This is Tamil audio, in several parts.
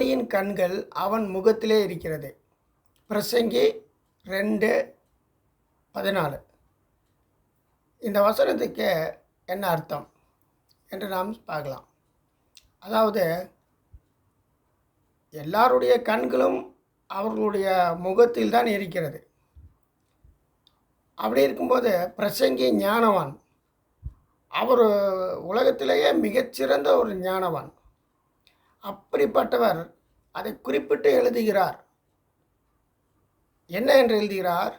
ஞானியின் கண்கள் அவன் முகத்திலே இருக்கிறது. பிரசங்கி 2:14. இந்த வசனத்துக்கு என்ன அர்த்தம் என்று நாம் பார்க்கலாம். அதாவது எல்லாருடைய கண்களும் அவர்களுடைய முகத்தில் தான் இருக்கிறது. அப்படி இருக்கும்போது பிரசங்கி ஞானவான். அவர் உலகத்திலேயே மிகச்சிறந்த ஒரு ஞானவான். அப்படிப்பட்டவர் அதை குறிப்பிட்டு எழுதுகிறார். என்ன என்று எழுதுகிறார்?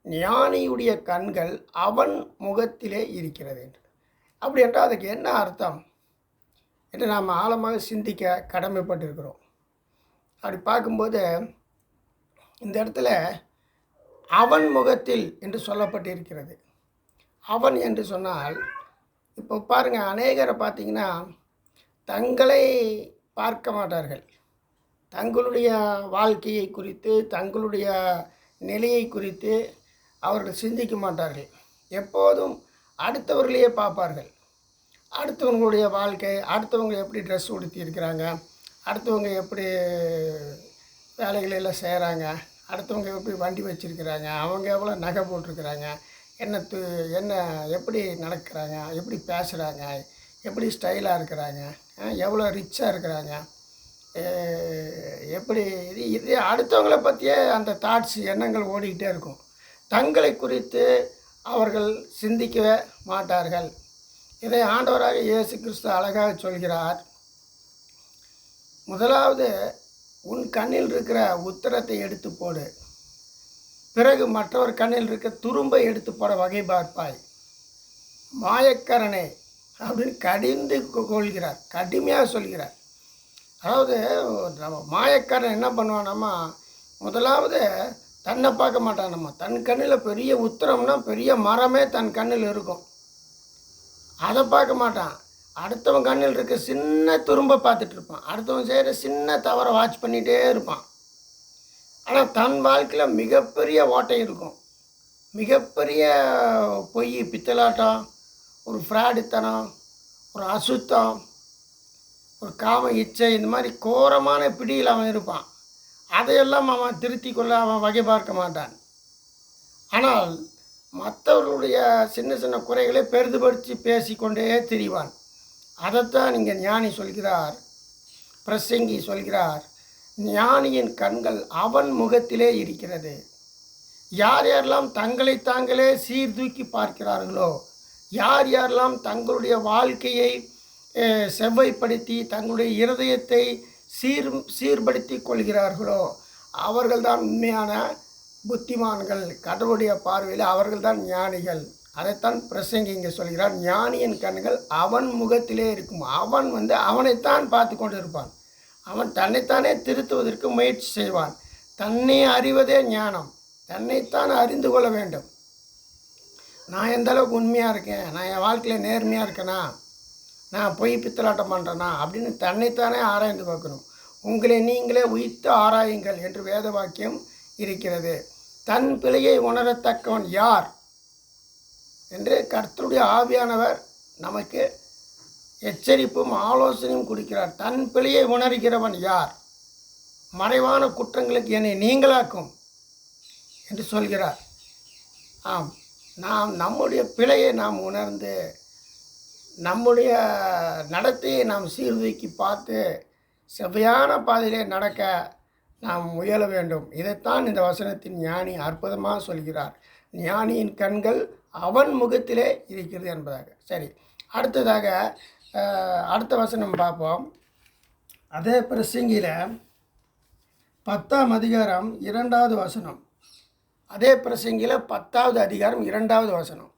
ஞானியுடைய கண்கள் அவன் முகத்திலே இருக்கிறது என்று. அப்படி என்றால் அதுக்கு என்ன அர்த்தம் என்று நாம் ஆழமாக சிந்திக்க கடமைப்பட்டிருக்கிறோம். அப்படி பார்க்கும்போது இந்த இடத்துல அவன் முகத்தில் என்று சொல்லப்பட்டிருக்கிறது. அவன் என்று சொன்னால் இப்போ பாருங்கள், அநேகரை பார்த்திங்கன்னா தங்களை பார்க்க மாட்டார்கள். தங்களுடைய வாழ்க்கையை குறித்து, தங்களுடைய நிலையை குறித்து அவர்கள் சிந்திக்க மாட்டார்கள். எப்போதும் அடுத்தவர்களையே பார்ப்பார்கள். அடுத்தவங்களுடைய வாழ்க்கை, அடுத்தவங்க எப்படி ட்ரெஸ் உடுத்தி இருக்கிறாங்க, அடுத்தவங்க எப்படி வேலைகளெல்லாம் செய்கிறாங்க, அடுத்தவங்க எப்படி வண்டி வச்சுருக்கிறாங்க, அவங்க எவ்வளோ நகை போட்டிருக்கிறாங்க, என்ன எப்படி நடக்கிறாங்க, எப்படி பேசுகிறாங்க, எப்படி ஸ்டைலாக இருக்கிறாங்க, எவ்வளோ ரிச்சாக இருக்கிறாங்க, எப்படி இது அடுத்தவங்கள பற்றியே அந்த தாட்ஸ் எண்ணங்கள் ஓடிக்கிட்டே இருக்கும். தங்களை குறித்து அவர்கள் சிந்திக்கவே மாட்டார்கள். இதை ஆண்டவராக இயேசு கிறிஸ்து அழகாக சொல்கிறார். முதலாவது உன் கண்ணில் இருக்கிற உத்தரத்தை எடுத்து போடு, பிறகு மற்றவர் கண்ணில் இருக்க துரும்பை எடுத்து போட வகை பார்ப்பாய், மாயக்காரனே அப்படின்னு கடிந்து கொள்கிறார், கடுமையாக சொல்கிறார். அதாவது நம்ம மாயக்காரன் என்ன பண்ணுவானம்மா, முதலாவது தன்னை பார்க்க மாட்டானம்மா. தன் கண்ணில் பெரிய உத்தரம்னா பெரிய மரமே தன் கண்ணில் இருக்கும், அதை பார்க்க மாட்டான். அடுத்தவன் கண்ணில் இருக்க சின்ன துரும்பை பார்த்துட்டு இருப்பான், அடுத்தவன் செய்கிற சின்ன தவறை வாட்ச் பண்ணிகிட்டே இருப்பான். ஆனால் தன் வாழ்க்கையில் மிகப்பெரிய ஓட்டை இருக்கும், மிகப்பெரிய பொய், பித்தலாட்டம், ஒரு ஃப்ராடுத்தனம், ஒரு அசுத்தம், ஒரு காம இச்சை, இந்த மாதிரி கோரமான பிடியில் அவன் இருப்பான். அதையெல்லாம் அவன் திருத்தி கொள்ள அவன் வகை பார்க்க மாட்டான். ஆனால் மற்றவர்களுடைய சின்ன சின்ன குறைகளை பெரிதுபடுத்தி பேசிக்கொண்டே திரிவான். அதைத்தான் இங்கே ஞானி சொல்கிறார், பிரசங்கி சொல்கிறார், ஞானியின் கண்கள் அவன் முகத்திலே இருக்கிறது. யார் யாரெல்லாம் தங்களை தாங்களே சீர்தூக்கி பார்க்கிறார்களோ, யார் யாரெல்லாம் தங்களுடைய வாழ்க்கையை செவ்வாய்ப்படுத்தி தங்களுடைய இருதயத்தை சீர்படுத்தி கொள்கிறார்களோ அவர்கள்தான் உண்மையான புத்திமான்கள். கடவுளுடைய பார்வையில் அவர்கள்தான் ஞானிகள். அதைத்தான் பிரசங்கி இங்கே சொல்கிறார். ஞானியின் கண்கள் அவன் முகத்திலே இருக்கும். அவன் அவனைத்தான் பார்த்து கொண்டு இருப்பான். அவன் தன்னைத்தானே திருத்துவதற்கு முயற்சி செய்வான். தன்னை அறிவதே ஞானம். தன்னைத்தான் அறிந்து கொள்ள வேண்டும். நான் எந்த அளவுக்கு உண்மையாக இருக்கேன், நான் என் வாழ்க்கையில் நேர்மையாக இருக்கேனா, நான் பொய் பித்தலாட்டம் பண்ணுறேனா அப்படின்னு தன்னைத்தானே ஆராய்ந்து பார்க்கணும். உங்களை நீங்களே உயிர்த்து ஆராயுங்கள் என்று வேத வாக்கியம் இருக்கிறது. தன் பிழையை உணரத்தக்கவன் யார் என்று கர்த்தருடைய ஆவியானவர் நமக்கு எச்சரிப்பும் ஆலோசனையும் கொடுக்கிறார். தன் பிழையை உணர்கிறவன் யார்? மறைவான குற்றங்களுக்கு என்னை நீங்களாக்கும் என்று சொல்கிறார். ஆம், நாம் நம்முடைய பிழையை நாம் உணர்ந்து நம்முடைய நடத்தையை நாம் சீர்தூக்கி பார்த்து செவ்வையான பாதையிலே நடக்க நாம் முயல வேண்டும். இதைத்தான் இந்த வசனத்தின் ஞானி அற்புதமாக சொல்கிறார். ஞானியின் கண்கள் அவன் முகத்திலே இருக்கிறது என்பதாக. சரி, அடுத்ததாக அடுத்த வசனம் பார்ப்போம். அதே பிரசங்கியில் 10ஆம் அதிகாரம் 2வது வசனம். அதே பிரசங்கியில் 10வது அதிகாரம் 2வது வசனம்.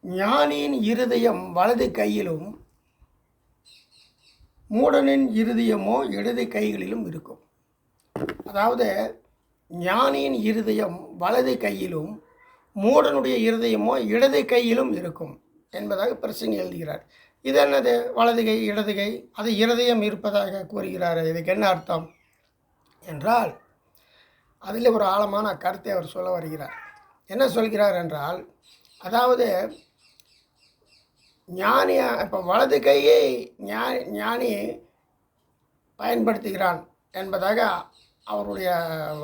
ஞானியின் இருதயம் வலது கையிலும் மூடனின் இருதயமோ இடது கைகளிலும் இருக்கும். அதாவது ஞானியின் இருதயம் வலது கையிலும் மூடனுடைய இருதயமோ இடது கையிலும் இருக்கும் என்பதாக பிரசங்கி எழுதுகிறார். இது என்னது? வலது கை இடது கை, அது இருதயம் இருப்பதாக கூறுகிறார். இதுக்கு என்ன அர்த்தம் என்றால் அதில் ஒரு ஆழமான கருத்தை அவர் சொல்ல வருகிறார். என்ன சொல்கிறார் என்றால், அதாவது ஞானி இப்போ வலது கையை ஞானி பயன்படுத்துகிறான் என்பதாக அவருடைய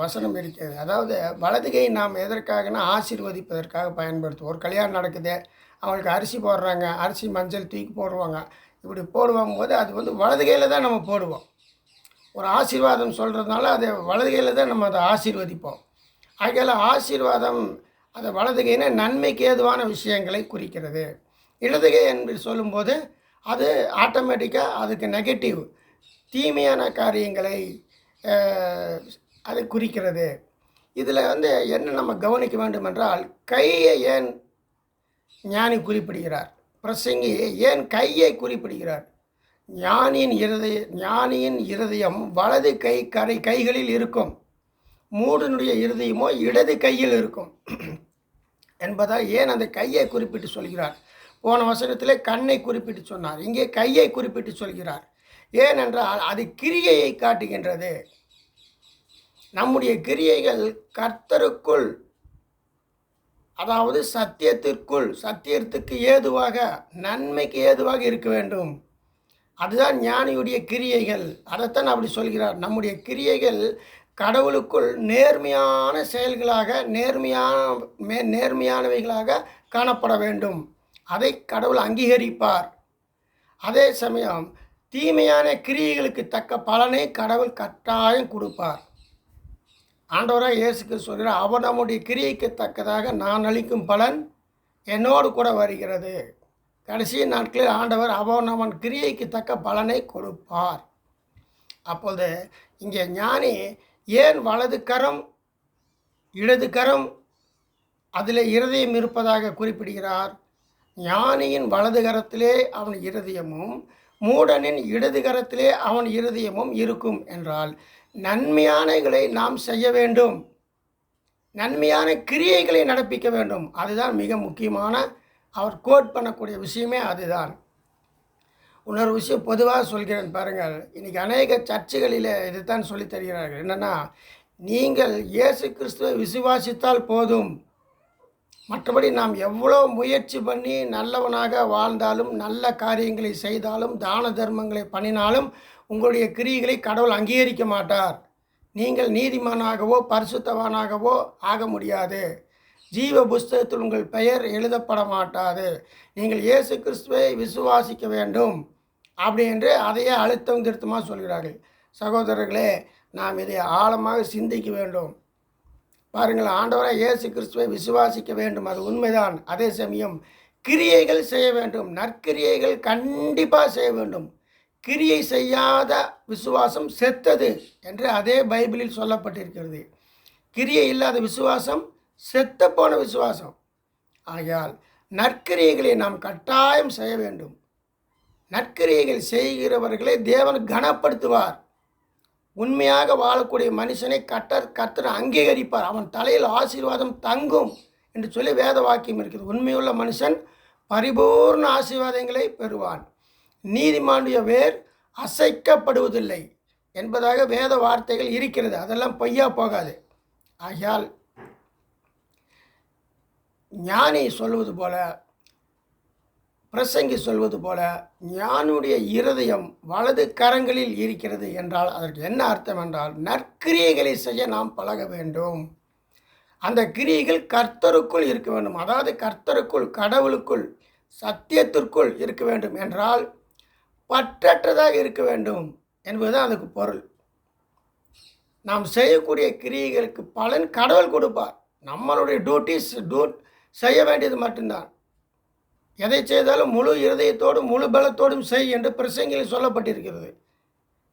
வசனம் இருக்கிறது. அதாவது வலது கை நாம் எதற்காகனா ஆசீர்வதிப்பதற்காக பயன்படுத்துவோம். ஒரு கல்யாணம் நடக்குது, அவங்களுக்கு அரிசி போடுறாங்க, அரிசி மஞ்சள் தூக்கி போடுவாங்க. இப்படி போடும்போது அது வலது கையில் தான் நம்ம போடுவோம். ஒரு ஆசீர்வாதம் சொல்கிறதுனால அது வலது கையில் தான் நம்ம அதை ஆசீர்வதிப்போம். ஆகையால் ஆசீர்வாதம் அது வலது கைனா நன்மைக்கு ஏதுவான விஷயங்களை குறிக்கிறது. இடது கை என்று சொல்லும்போது அது ஆட்டோமேட்டிக்காக அதுக்கு நெகட்டிவ் தீமையான காரியங்களை அது குறிக்கிறது. இதில் என்ன நம்ம கவனிக்க வேண்டும் என்றால், கையை ஏன் ஞானி குறிப்பிடுகிறார்? பிரசங்கி ஏன் கையை குறிப்பிடுகிறார்? ஞானியின் இருதயம் வலது கைகளில் இருக்கும், மூடனுடைய இருதயமோ இடது கையில் இருக்கும் என்பதால் ஏன் அந்த கையை குறிப்பிட்டு சொல்கிறார்? போன வசனத்திலே கண்ணை குறிப்பிட்டு சொன்னார், இங்கே கையை குறிப்பிட்டு சொல்கிறார். ஏனென்றால் அது கிரியையை காட்டுகின்றது. நம்முடைய கிரியைகள் கர்த்தருக்குள், அதாவது சத்தியத்துக்கு ஏதுவாக, நன்மைக்கு ஏதுவாக இருக்க வேண்டும். அதுதான் ஞானியுடைய கிரியைகள். அதைத்தான் அப்படி சொல்கிறார். நம்முடைய கிரியைகள் கடவுளுக்குள் நேர்மையான செயல்களாக, நேர்மையானவைகளாக காணப்பட வேண்டும். அதை கடவுள் அங்கீகரிப்பார். அதே சமயம் தீமையான கிரியைகளுக்கு தக்க பலனை கடவுள் கட்டாயம் கொடுப்பார். ஆண்டவராக இயேசு கிறிஸ்து சொல்கிறார், அவர் நம்முடைய கிரியைக்கு தக்கதாக நான் அளிக்கும் பலன் என்னோடு கூட வருகிறது. கடைசி நாட்களில் ஆண்டவர் அவன் கிரியைக்கு தக்க பலனை கொடுப்பார். அப்போது இங்கே ஞானி ஏன் வலது கரம் இடது கரம் அதில் இருதயம் இருப்பதாக குறிப்பிடுகிறார்? ஞானியின் வலது கரத்திலே அவன் இருதயமும், மூடனின் இடது கரத்திலே அவன் இருதயமும் இருக்கும் என்றால், நன்மையானகளை நாம் செய்ய வேண்டும், நன்மையான கிரியைகளை நடப்பிக்க வேண்டும். அதுதான் மிக முக்கியமான அவர் கோட் பண்ணக்கூடிய விஷயமே அதுதான். இன்னொரு விஷயம் பொதுவாக சொல்கிறேன் பாருங்கள். இன்றைக்கி அநேக சர்ச்சுகளில் இதுதான் சொல்லித் தருகிறார்கள். என்னென்னா, நீங்கள் இயேசு கிறிஸ்துவை விசுவாசித்தால் போதும், மற்றபடி நாம் எவ்வளோ முயற்சி பண்ணி நல்லவனாக வாழ்ந்தாலும், நல்ல காரியங்களை செய்தாலும், தான தர்மங்களை பண்ணினாலும் உங்களுடைய கிரியைகளை கடவுள் அங்கீகரிக்க மாட்டார். நீங்கள் நீதிமானாகவோ பரிசுத்தவானாகவோ ஆக முடியாது. ஜீவ புஸ்தகத்தில் உங்கள் பெயர் எழுதப்பட மாட்டாது. நீங்கள் இயேசு கிறிஸ்துவை விசுவாசிக்க வேண்டும் அப்படி என்று அதையே அழுத்தம் திருத்தமாக சொல்கிறார்கள். சகோதரர்களே, நாம் இதை ஆழமாக சிந்திக்க வேண்டும். பாருங்கள், ஆண்டவராக இயேசு கிறிஸ்துவை விசுவாசிக்க வேண்டும், அது உண்மைதான். அதே சமயம் கிரியைகள் செய்ய வேண்டும், நற்கிரியைகள் கண்டிப்பாக செய்ய வேண்டும். கிரியை செய்யாத விசுவாசம் செத்தது என்று அதே பைபிளில் சொல்லப்பட்டிருக்கிறது. கிரியை இல்லாத விசுவாசம் செத்த போன விசுவாசம். ஆகையால் நற்கிரியைகளை நாம் கட்டாயம் செய்ய வேண்டும். நற்கிரியைகள் செய்கிறவர்களை தேவன் கனப்படுத்துவார். உண்மையாக வாழக்கூடிய மனுஷனை கர்த்தர் அங்கீகரிப்பார். அவன் தலையில் ஆசீர்வாதம் தங்கும் என்று சொல்லி வேத வாக்கியம் இருக்குது. உண்மையுள்ள மனுஷன் பரிபூர்ண ஆசீர்வாதங்களை பெறுவான். நீதிமானுடைய வேர் அசைக்கப்படுவதில்லை என்பதாக வேத வார்த்தைகள் இருக்கிறது. அதெல்லாம் பொய்யா போகாது. ஆகையால் ஞானி சொல்வது போல, பிரசங்கி சொல்வது போல, ஞானுடைய இருதயம் வலது கரங்களில் இருக்கிறது என்றால் அதற்கு என்ன அர்த்தம் என்றால், நற்கிரியைகளை செய்ய நாம் பழக வேண்டும். அந்த கிரியைகள் கர்த்தருக்குள் இருக்க வேண்டும். அதாவது கர்த்தருக்குள், கடவுளுக்குள், சத்தியத்திற்குள் இருக்க வேண்டும் என்றால் பற்றற்றதாக இருக்க வேண்டும் என்பதுதான் அதுக்கு பொருள். நாம் செய்யக்கூடிய கிரியைகளுக்கு பலன் கடவுள் கொடுப்பார். நம்மளுடைய டியூட்டிஸ் செய்ய வேண்டியது மட்டும்தான். எதை செய்தாலும் முழு இருதயத்தோடும் முழு பலத்தோடும் செய் என்று பிரசங்கில் சொல்லப்பட்டிருக்கிறது.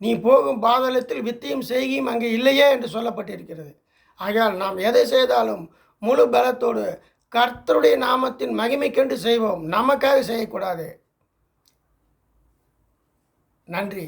நீ போகும் பாதாளத்தில் வித்தையும் செய்கையும் அங்கே இல்லையே என்று சொல்லப்பட்டிருக்கிறது. ஆகையால் நாம் எதை செய்தாலும் முழு பலத்தோடு கர்த்தருடைய நாமத்தின் மகிமைக்கென்று செய்வோம், நமக்காக செய்யக்கூடாது. நன்றி.